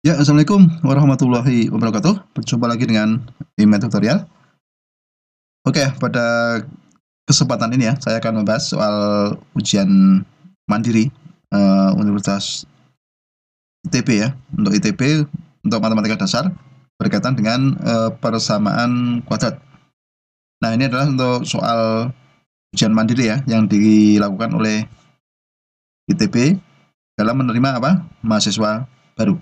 Ya, assalamualaikum warahmatullahi wabarakatuh. Berjumpa lagi dengan Ime Tutorial. Oke, pada kesempatan ini ya, saya akan membahas soal ujian mandiri Universitas ITB ya. Untuk ITB, untuk matematika dasar berkaitan dengan persamaan kuadrat. Nah, ini adalah untuk soal ujian mandiri ya, yang dilakukan oleh ITB dalam menerima mahasiswa baru.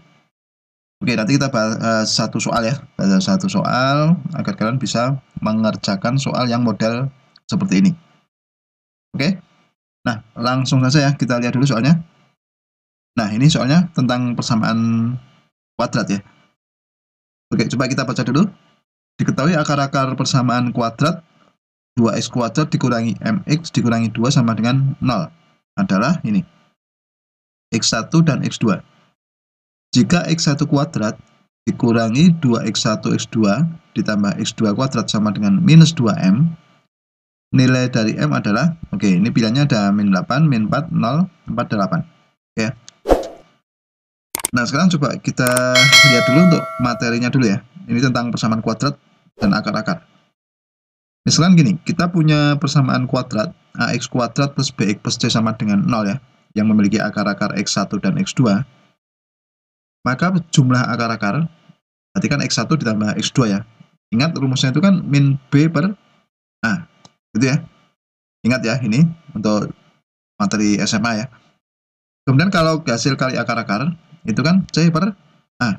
Oke, nanti kita bahas satu soal ya, satu soal agar kalian bisa mengerjakan soal yang model seperti ini. Oke, nah langsung saja ya, kita lihat dulu soalnya. Nah, ini soalnya tentang persamaan kuadrat ya. Oke, coba kita baca dulu. Diketahui akar-akar persamaan kuadrat 2x kuadrat dikurangi mx dikurangi 2 sama dengan 0 adalah ini, x1 dan x2. Jika x1 kuadrat dikurangi 2x1 x2 ditambah x2 kuadrat sama dengan minus 2m, nilai dari m adalah, oke, ini pilihannya ada min 8, min 4, 0, 4, 8. Oke. Nah, sekarang coba kita lihat dulu untuk materinya dulu ya. Ini tentang persamaan kuadrat dan akar-akar. Misalkan gini, kita punya persamaan kuadrat ax kuadrat plus bx plus c sama dengan 0 ya, yang memiliki akar-akar x1 dan x2. Maka jumlah akar-akar, berarti kan x1 ditambah x2 ya. Ingat rumusnya itu kan min b per a, gitu ya. Ingat ya, ini untuk materi SMA ya. Kemudian kalau hasil kali akar-akar, itu kan c per a.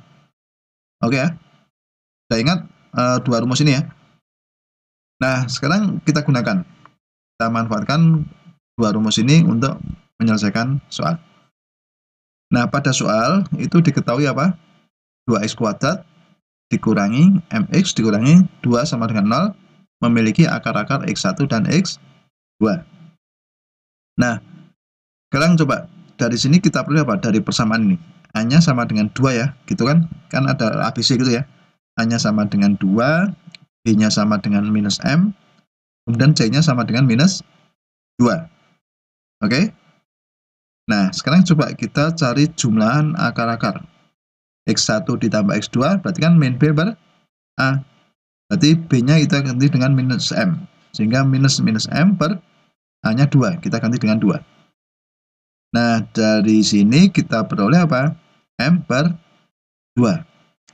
Oke ya. Sudah ingat dua rumus ini ya. Nah, sekarang kita gunakan. Kita manfaatkan dua rumus ini untuk menyelesaikan soal. Nah, pada soal itu diketahui apa? 2x kuadrat dikurangi mx dikurangi 2 sama dengan 0 memiliki akar-akar x1 dan x2. Nah, sekarang coba dari sini kita perlu apa? Dari persamaan ini. A-nya sama dengan 2 ya, gitu kan? Kan ada ABC gitu ya. A-nya sama dengan 2, B-nya sama dengan minus M, kemudian C-nya sama dengan minus 2. Oke? Nah, sekarang coba kita cari jumlahan akar-akar. X1 ditambah X2 berarti kan min B per A. Berarti B-nya kita ganti dengan minus M. Sehingga minus M per A-nya 2. Kita ganti dengan 2. Nah, dari sini kita peroleh apa? M per 2.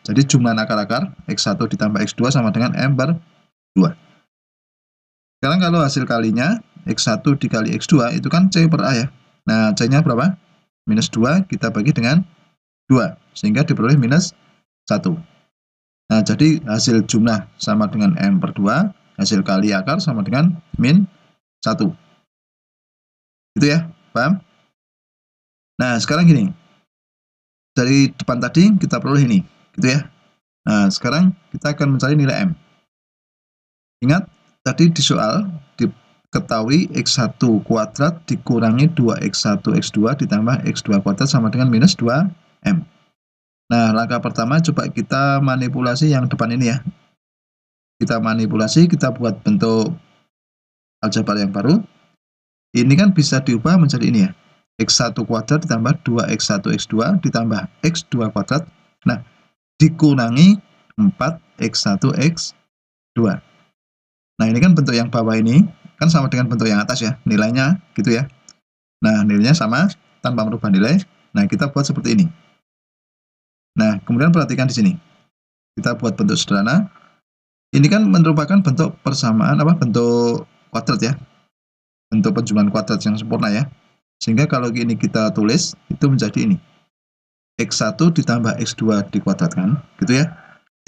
Jadi jumlah akar-akar X1 ditambah X2 sama dengan M per 2. Sekarang kalau hasil kalinya X1 dikali X2 itu kan C per A ya. Nah, C-nya berapa? Minus 2 kita bagi dengan 2. Sehingga diperoleh minus 1. Nah, jadi hasil jumlah sama dengan M per 2. Hasil kali akar sama dengan min 1. Gitu ya, paham? Nah, sekarang gini. Dari depan tadi kita peroleh ini. Gitu ya. Nah, sekarang kita akan mencari nilai M. Ingat, tadi di soal diketahui x1 kuadrat dikurangi 2x1 x2 ditambah x2 kuadrat sama dengan minus 2m. Nah, langkah pertama coba kita manipulasi yang depan ini ya. Kita manipulasi, kita buat bentuk aljabar yang baru. Ini kan bisa diubah menjadi ini ya. X1 kuadrat ditambah 2x1 x2 ditambah x2 kuadrat. Nah, dikurangi 4x1 x2. Nah, ini kan bentuk yang bawah ini kan sama dengan bentuk yang atas ya, nilainya gitu ya. Nah, nilainya sama tanpa merubah nilai. Nah, kita buat seperti ini. Nah, kemudian perhatikan di sini. Kita buat bentuk sederhana. Ini kan merupakan bentuk persamaan bentuk kuadrat ya. Bentuk penjumlahan kuadrat yang sempurna ya. Sehingga kalau ini kita tulis itu menjadi ini. X1 ditambah X2 dikuadratkan, gitu ya.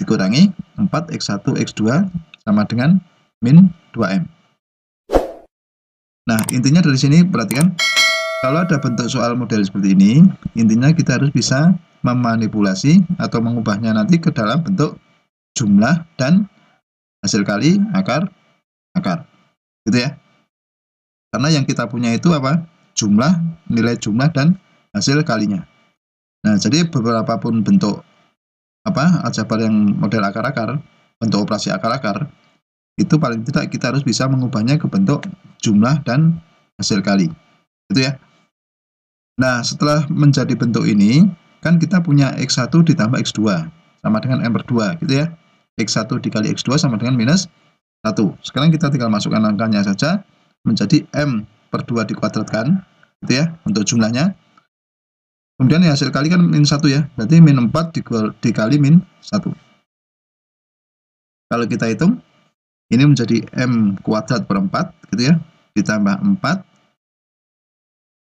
Dikurangi 4x1 x2 sama dengan min 2m. Nah, intinya dari sini perhatikan, kalau ada bentuk soal model seperti ini, intinya kita harus bisa memanipulasi atau mengubahnya nanti ke dalam bentuk jumlah dan hasil kali akar, gitu ya. Karena yang kita punya itu apa? Jumlah, nilai jumlah dan hasil kalinya. Nah, jadi beberapa pun bentuk aljabar yang model akar-akar, bentuk operasi akar-akar, itu paling tidak kita harus bisa mengubahnya ke bentuk jumlah dan hasil kali. Gitu ya. Nah, setelah menjadi bentuk ini, kan kita punya X1 ditambah X2 sama dengan M per 2 gitu ya. X1 dikali X2 sama dengan minus 1. Sekarang kita tinggal masukkan angkanya saja menjadi M per 2 dikuadratkan gitu ya untuk jumlahnya. Kemudian yang hasil kali kan min 1 ya, berarti min 4 dikali min 1. Kalau kita hitung, ini menjadi M kuadrat per 4 gitu ya, ditambah 4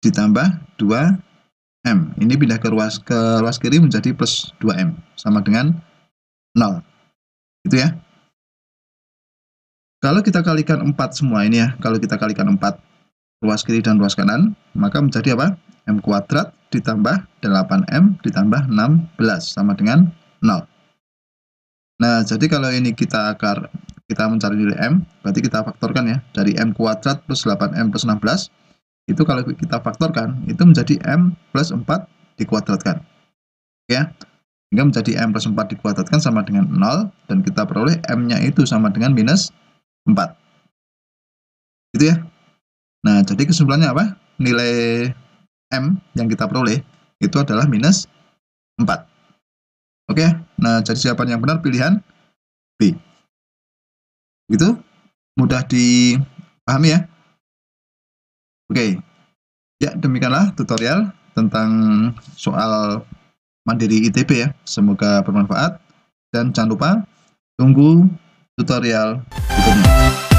ditambah 2M. Ini pindah ke ruas kiri menjadi plus 2M sama dengan 0 gitu ya. Kalau kita kalikan 4 semua ini ya, kalau kita kalikan 4 ruas kiri dan ruas kanan, maka menjadi apa? M kuadrat ditambah 8M ditambah 16 sama dengan 0. Nah, jadi kalau ini kita mencari nilai M, berarti kita faktorkan ya, dari M kuadrat plus 8M plus 16, itu kalau kita faktorkan, itu menjadi M plus 4 dikuadratkan. Ya, sehingga menjadi M plus 4 dikuadratkan sama dengan 0, dan kita peroleh M-nya itu sama dengan minus 4. Gitu ya. Nah, jadi kesimpulannya apa? Nilai M yang kita peroleh itu adalah minus 4. Oke, nah jadi jawaban yang benar pilihan B. Gitu, mudah dipahami ya. Oke, ya demikianlah tutorial tentang soal mandiri ITB ya. Semoga bermanfaat dan jangan lupa tunggu tutorial berikutnya.